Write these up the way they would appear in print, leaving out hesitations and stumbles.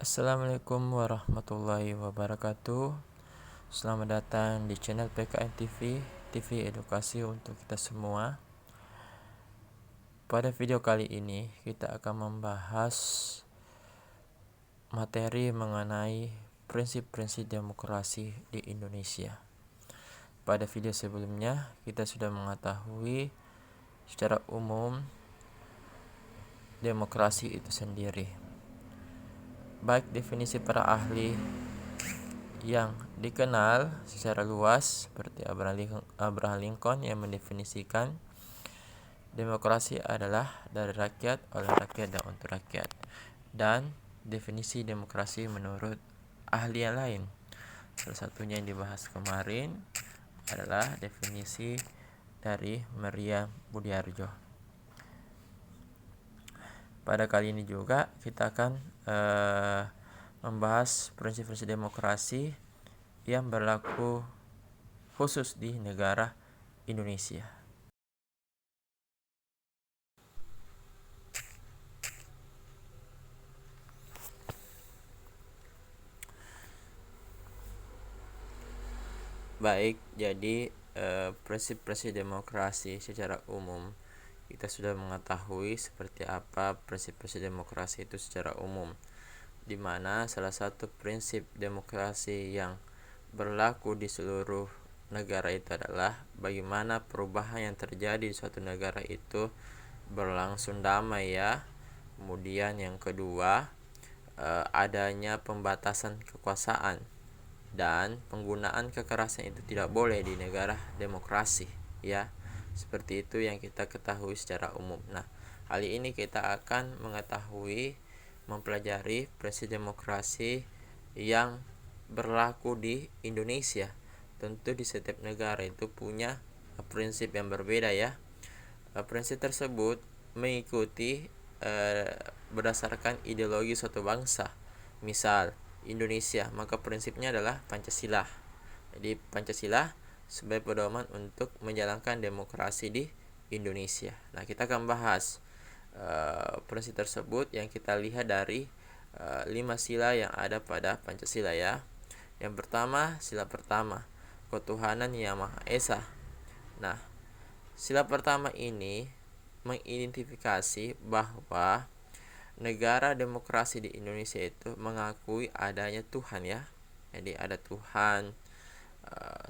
Assalamualaikum warahmatullahi wabarakatuh. Selamat datang di channel PKN TV, TV Edukasi untuk kita semua. Pada video kali ini kita akan membahas materi mengenai prinsip-prinsip demokrasi di Indonesia. Pada video sebelumnya kita sudah mengetahui secara umum demokrasi itu sendiri. Baik definisi para ahli yang dikenal secara luas seperti Abraham Lincoln yang mendefinisikan demokrasi adalah dari rakyat, oleh rakyat, dan untuk rakyat. Dan definisi demokrasi menurut ahli yang lain, salah satunya yang dibahas kemarin adalah definisi dari Maria Budiarjo. Pada kali ini juga kita akan membahas prinsip-prinsip demokrasi yang berlaku khusus di negara Indonesia. Baik, jadi prinsip-prinsip demokrasi secara umum kita sudah mengetahui seperti apa prinsip-prinsip demokrasi itu secara umum, di mana salah satu prinsip demokrasi yang berlaku di seluruh negara itu adalah bagaimana perubahan yang terjadi di suatu negara itu berlangsung damai ya. Kemudian yang kedua, adanya pembatasan kekuasaan dan penggunaan kekerasan itu tidak boleh di negara demokrasi ya. Seperti itu yang kita ketahui secara umum. Nah, kali ini kita akan mempelajari prinsip demokrasi yang berlaku di Indonesia. Tentu di setiap negara itu punya prinsip yang berbeda ya. Prinsip tersebut mengikuti berdasarkan ideologi suatu bangsa. Misal Indonesia, maka prinsipnya adalah Pancasila. Jadi Pancasila sebagai pedoman untuk menjalankan demokrasi di Indonesia. Nah, kita akan bahas prinsip tersebut yang kita lihat dari 5 sila yang ada pada Pancasila ya. Yang pertama, sila pertama, ketuhanan yang Maha Esa. Nah, sila pertama ini mengidentifikasi bahwa negara demokrasi di Indonesia itu mengakui adanya Tuhan ya. Jadi ada Tuhan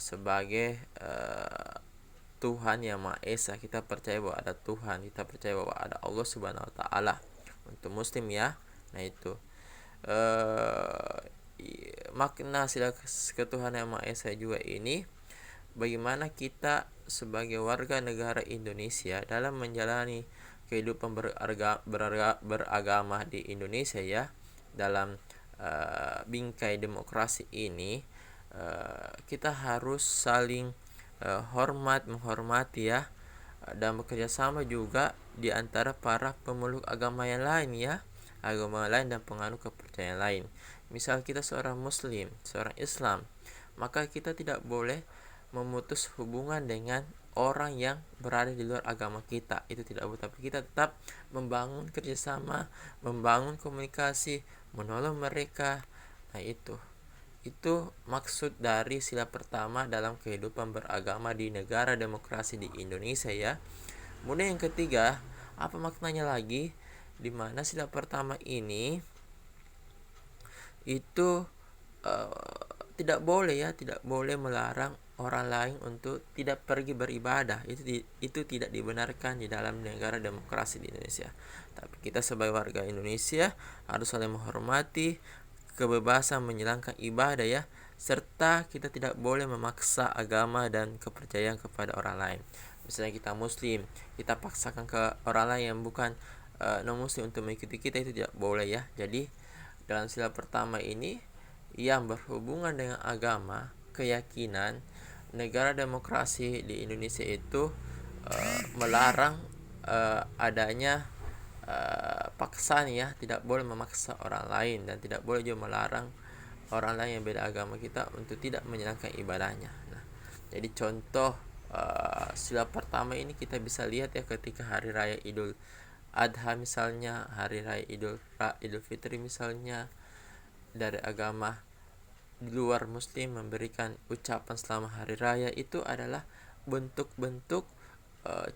sebagai Tuhan yang Maha Esa. Kita percaya bahwa ada Tuhan, kita percaya bahwa ada Allah Subhanahu wa taala untuk muslim ya. Nah, itu makna sila ketuhanan yang Maha Esa juga ini, bagaimana kita sebagai warga negara Indonesia dalam menjalani kehidupan beragama di Indonesia ya, dalam bingkai demokrasi ini kita harus saling menghormati ya, dan bekerja sama juga di antara para pemeluk agama yang lain ya, agama lain dan penganut kepercayaan lain. Misal kita seorang muslim, seorang Islam, maka kita tidak boleh memutus hubungan dengan orang yang berada di luar agama kita. Itu tidak boleh, tapi kita tetap membangun kerjasama, membangun komunikasi, menolong mereka. Nah, itu maksud dari sila pertama dalam kehidupan beragama di negara demokrasi di Indonesia ya. Kemudian yang ketiga, apa maknanya lagi? Di mana sila pertama ini itu tidak boleh melarang orang lain untuk tidak pergi beribadah. Itu tidak dibenarkan di dalam negara demokrasi di Indonesia. Tapi kita sebagai warga Indonesia harus saling menghormati kebebasan menjalankan ibadah ya, serta kita tidak boleh memaksa agama dan kepercayaan kepada orang lain. Misalnya kita muslim, kita paksakan ke orang lain yang bukan non muslim untuk mengikuti kita, itu tidak boleh ya. Jadi dalam sila pertama ini yang berhubungan dengan agama, keyakinan, negara demokrasi di Indonesia itu melarang adanya paksaan ya, tidak boleh memaksa orang lain dan tidak boleh juga melarang orang lain yang beda agama kita untuk tidak menjalankan ibadahnya. Nah, jadi contoh sila pertama ini kita bisa lihat ya ketika hari raya Idul Adha misalnya, hari raya Idul Fitri misalnya, dari agama di luar muslim memberikan ucapan selamat hari raya, itu adalah bentuk-bentuk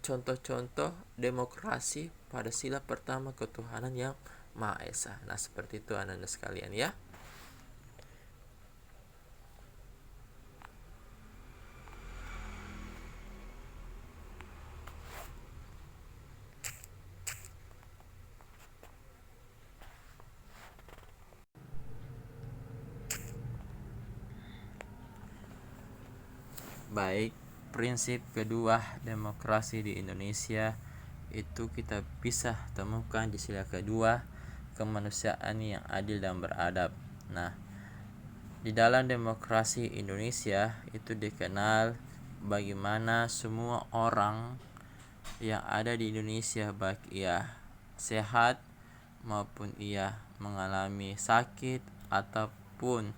contoh-contoh demokrasi pada sila pertama ketuhanan yang Maha Esa. Nah, seperti itu anak-anak sekalian ya. Baik, prinsip kedua demokrasi di Indonesia itu kita bisa temukan di sila kedua, kemanusiaan yang adil dan beradab. Nah, di dalam demokrasi Indonesia itu dikenal bagaimana semua orang yang ada di Indonesia, baik ia sehat maupun ia mengalami sakit ataupun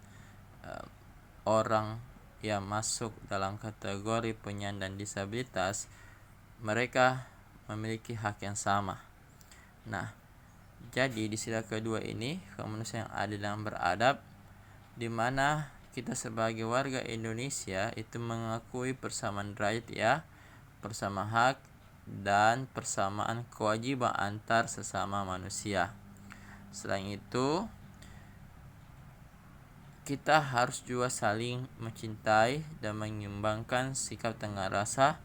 orang yang masuk dalam kategori penyandang disabilitas, mereka memiliki hak yang sama. Nah, jadi di sila kedua ini kemanusiaan yang adil dan beradab, di mana kita sebagai warga Indonesia itu mengakui persamaan derajat ya, persamaan hak dan persamaan kewajiban antar sesama manusia. Selain itu, kita harus juga saling mencintai dan menyumbangkan sikap tengah rasa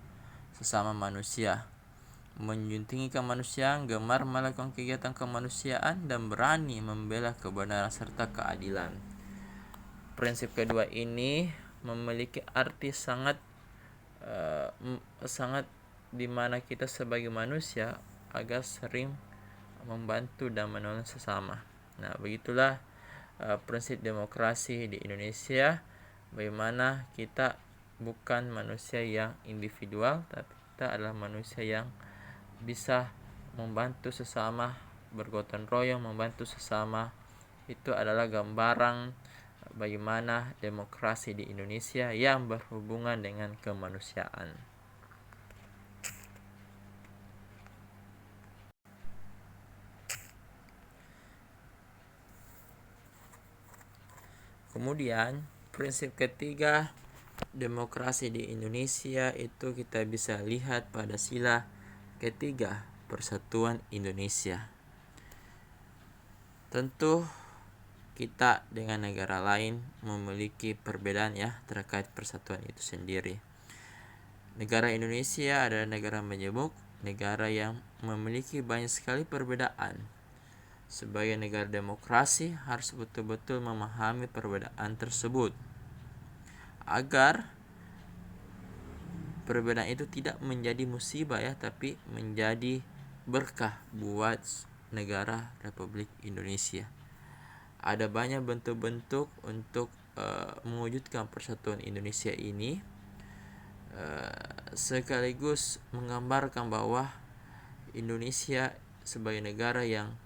sesama manusia, menjunjung kemanusiaan, gemar melakukan kegiatan kemanusiaan, dan berani membela kebenaran serta keadilan. Prinsip kedua ini memiliki arti sangat di mana kita sebagai manusia agar sering membantu dan menolong sesama. Nah, begitulah prinsip demokrasi di Indonesia, bagaimana kita bukan manusia yang individual, tapi kita adalah manusia yang bisa membantu sesama, bergotong royong membantu sesama. Itu adalah gambaran bagaimana demokrasi di Indonesia yang berhubungan dengan kemanusiaan. Kemudian prinsip ketiga demokrasi di Indonesia itu kita bisa lihat pada sila ketiga, Persatuan Indonesia. Tentu kita dengan negara lain memiliki perbedaan ya terkait persatuan itu sendiri. Negara Indonesia adalah negara majemuk, negara yang memiliki banyak sekali perbedaan. Sebagai negara demokrasi harus betul-betul memahami perbedaan tersebut agar perbedaan itu tidak menjadi musibah ya, tapi menjadi berkah buat negara Republik Indonesia. Ada banyak bentuk-bentuk untuk mewujudkan persatuan Indonesia ini, sekaligus menggambarkan bahwa Indonesia sebagai negara yang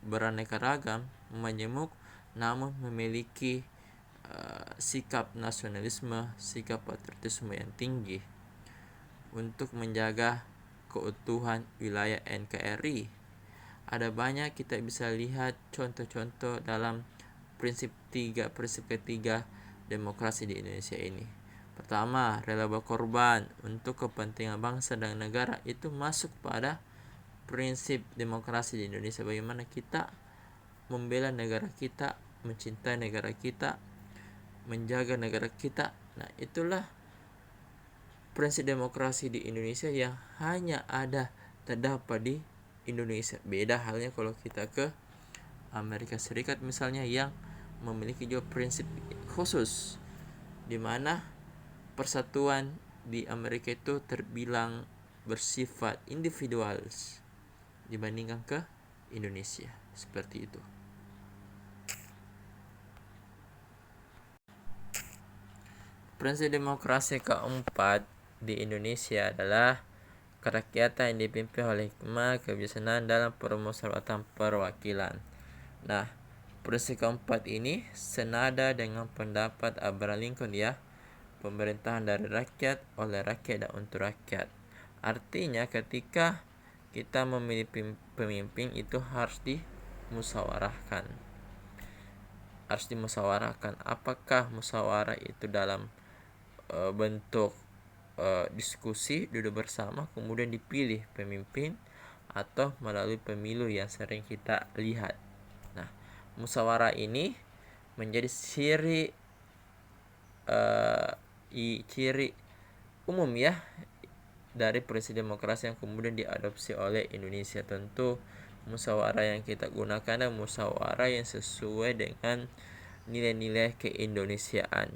beraneka ragam, majemuk, namun memiliki sikap nasionalisme, sikap patriotisme yang tinggi untuk menjaga keutuhan wilayah NKRI. Ada banyak kita bisa lihat contoh-contoh dalam prinsip ketiga demokrasi di Indonesia ini. Pertama, rela berkorban untuk kepentingan bangsa dan negara, itu masuk pada prinsip demokrasi di Indonesia. Bagaimana kita membela negara kita, mencintai negara kita, menjaga negara kita. Nah, itulah prinsip demokrasi di Indonesia yang hanya ada terdapat di Indonesia. Beda halnya kalau kita ke Amerika Serikat misalnya, yang memiliki juga prinsip khusus, di mana persatuan di Amerika itu terbilang bersifat individual dibandingkan ke Indonesia. Seperti itu. Prinsip demokrasi keempat di Indonesia adalah kerakyatan yang dipimpin oleh hikmah kebijaksanaan dalam permusyawaratan perwakilan. Nah, prinsip keempat ini senada dengan pendapat Abraham Lincoln ya, pemerintahan dari rakyat, oleh rakyat, dan untuk rakyat. Artinya ketika kita memilih pemimpin itu harus dimusyawarahkan. harus dimusyawarahkan. Apakah musyawarah itu dalam bentuk diskusi, duduk bersama, kemudian dipilih pemimpin, atau melalui pemilu yang sering kita lihat. Nah, musyawarah ini menjadi ciri umum ya dari prinsip demokrasi yang kemudian diadopsi oleh Indonesia. Tentu musyawarah yang kita gunakan adalah musyawarah yang sesuai dengan nilai-nilai keindonesiaan.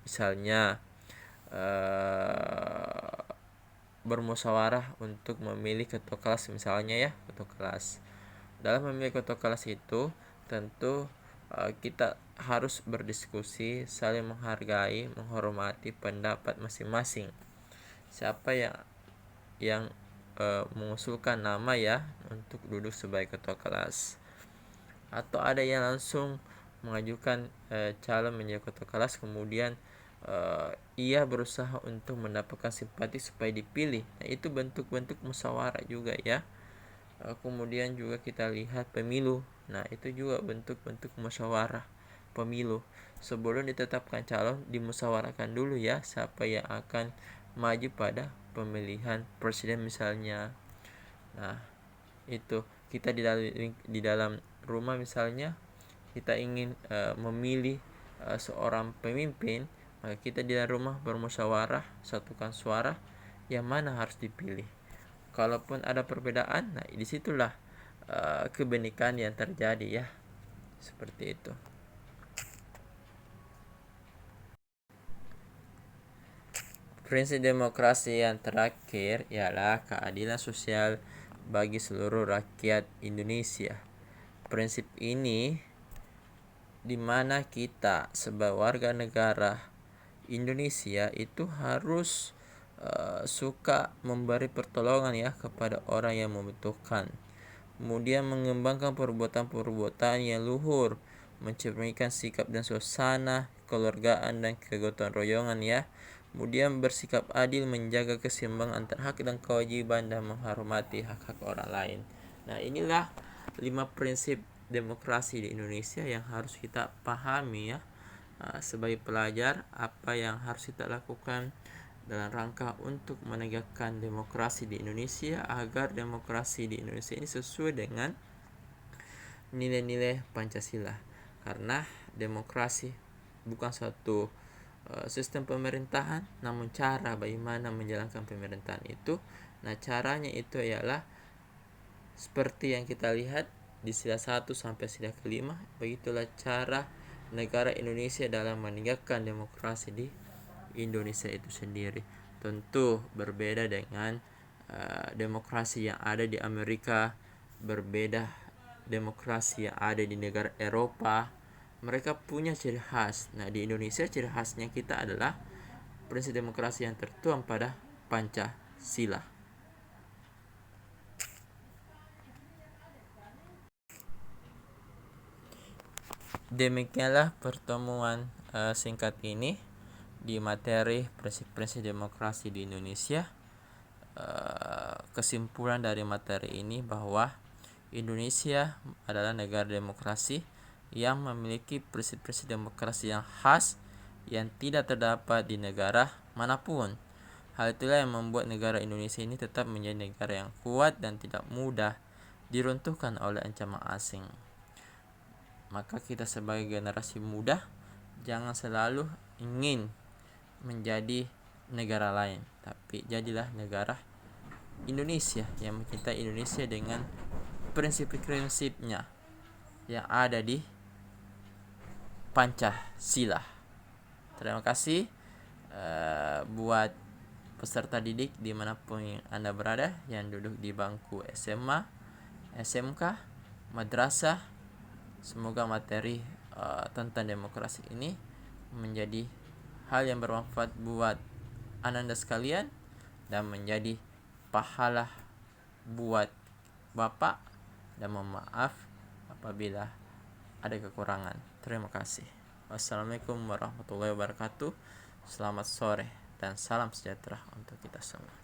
Misalnya bermusyawarah untuk memilih ketua kelas misalnya ya, ketua kelas. Dalam memilih ketua kelas itu tentu kita harus berdiskusi, saling menghargai, menghormati pendapat masing-masing. Siapa yang mengusulkan nama ya untuk duduk sebagai ketua kelas, atau ada yang langsung mengajukan calon menjadi ketua kelas, kemudian ia berusaha untuk mendapatkan simpati supaya dipilih. Nah, itu bentuk-bentuk musyawarah juga ya. Kemudian juga kita lihat pemilu. Nah, itu juga bentuk-bentuk musyawarah pemilu. Sebelum ditetapkan calon, dimusyawarahkan dulu ya siapa yang akan maju pada pemilihan presiden misalnya. Nah, itu kita di dalam rumah misalnya kita ingin memilih seorang pemimpin, maka kita di dalam rumah bermusyawarah, satukan suara yang mana harus dipilih. Kalaupun ada perbedaan, nah disitulah kebenekaan yang terjadi ya, seperti itu. Prinsip demokrasi yang terakhir ialah keadilan sosial bagi seluruh rakyat Indonesia. Prinsip ini di mana kita sebagai warga negara Indonesia itu harus suka memberi pertolongan ya kepada orang yang membutuhkan. Kemudian mengembangkan perbuatan-perbuatan yang luhur, mencerminkan sikap dan suasana kekeluargaan dan kegotong royongan ya. Kemudian bersikap adil, menjaga keseimbangan antara hak dan kewajiban, dan menghormati hak-hak orang lain. Nah, inilah 5 prinsip demokrasi di Indonesia yang harus kita pahami ya. Sebagai pelajar, apa yang harus kita lakukan dalam rangka untuk menegakkan demokrasi di Indonesia agar demokrasi di Indonesia ini sesuai dengan nilai-nilai Pancasila. Karena demokrasi bukan suatu sistem pemerintahan, namun cara bagaimana menjalankan pemerintahan itu. Nah, caranya itu ialah seperti yang kita lihat di sila 1 sampai sila kelima. Begitulah cara negara Indonesia dalam menegakkan demokrasi di Indonesia itu sendiri. Tentu berbeda dengan demokrasi yang ada di Amerika, berbeda demokrasi yang ada di negara Eropa. Mereka punya ciri khas. Nah, di Indonesia ciri khasnya kita adalah prinsip demokrasi yang tertuang pada Pancasila. Demikianlah pertemuan singkat ini di materi prinsip-prinsip demokrasi di Indonesia. Kesimpulan dari materi ini bahwa Indonesia adalah negara demokrasi yang memiliki prinsip-prinsip demokrasi yang khas yang tidak terdapat di negara manapun. Hal itulah yang membuat negara Indonesia ini tetap menjadi negara yang kuat dan tidak mudah diruntuhkan oleh ancaman asing. Maka kita sebagai generasi muda jangan selalu ingin menjadi negara lain, tapi jadilah negara Indonesia yang mencintai Indonesia dengan prinsip-prinsipnya yang ada di Pancasila. Terima kasih buat peserta didik dimanapun Anda berada, yang duduk di bangku SMA, SMK, madrasah. Semoga materi tentang demokrasi ini menjadi hal yang bermanfaat buat Anda sekalian dan menjadi pahala buat Bapak, dan mohon maaf apabila ada kekurangan. Terima kasih. Wassalamualaikum warahmatullahi wabarakatuh. Selamat sore dan salam sejahtera untuk kita semua.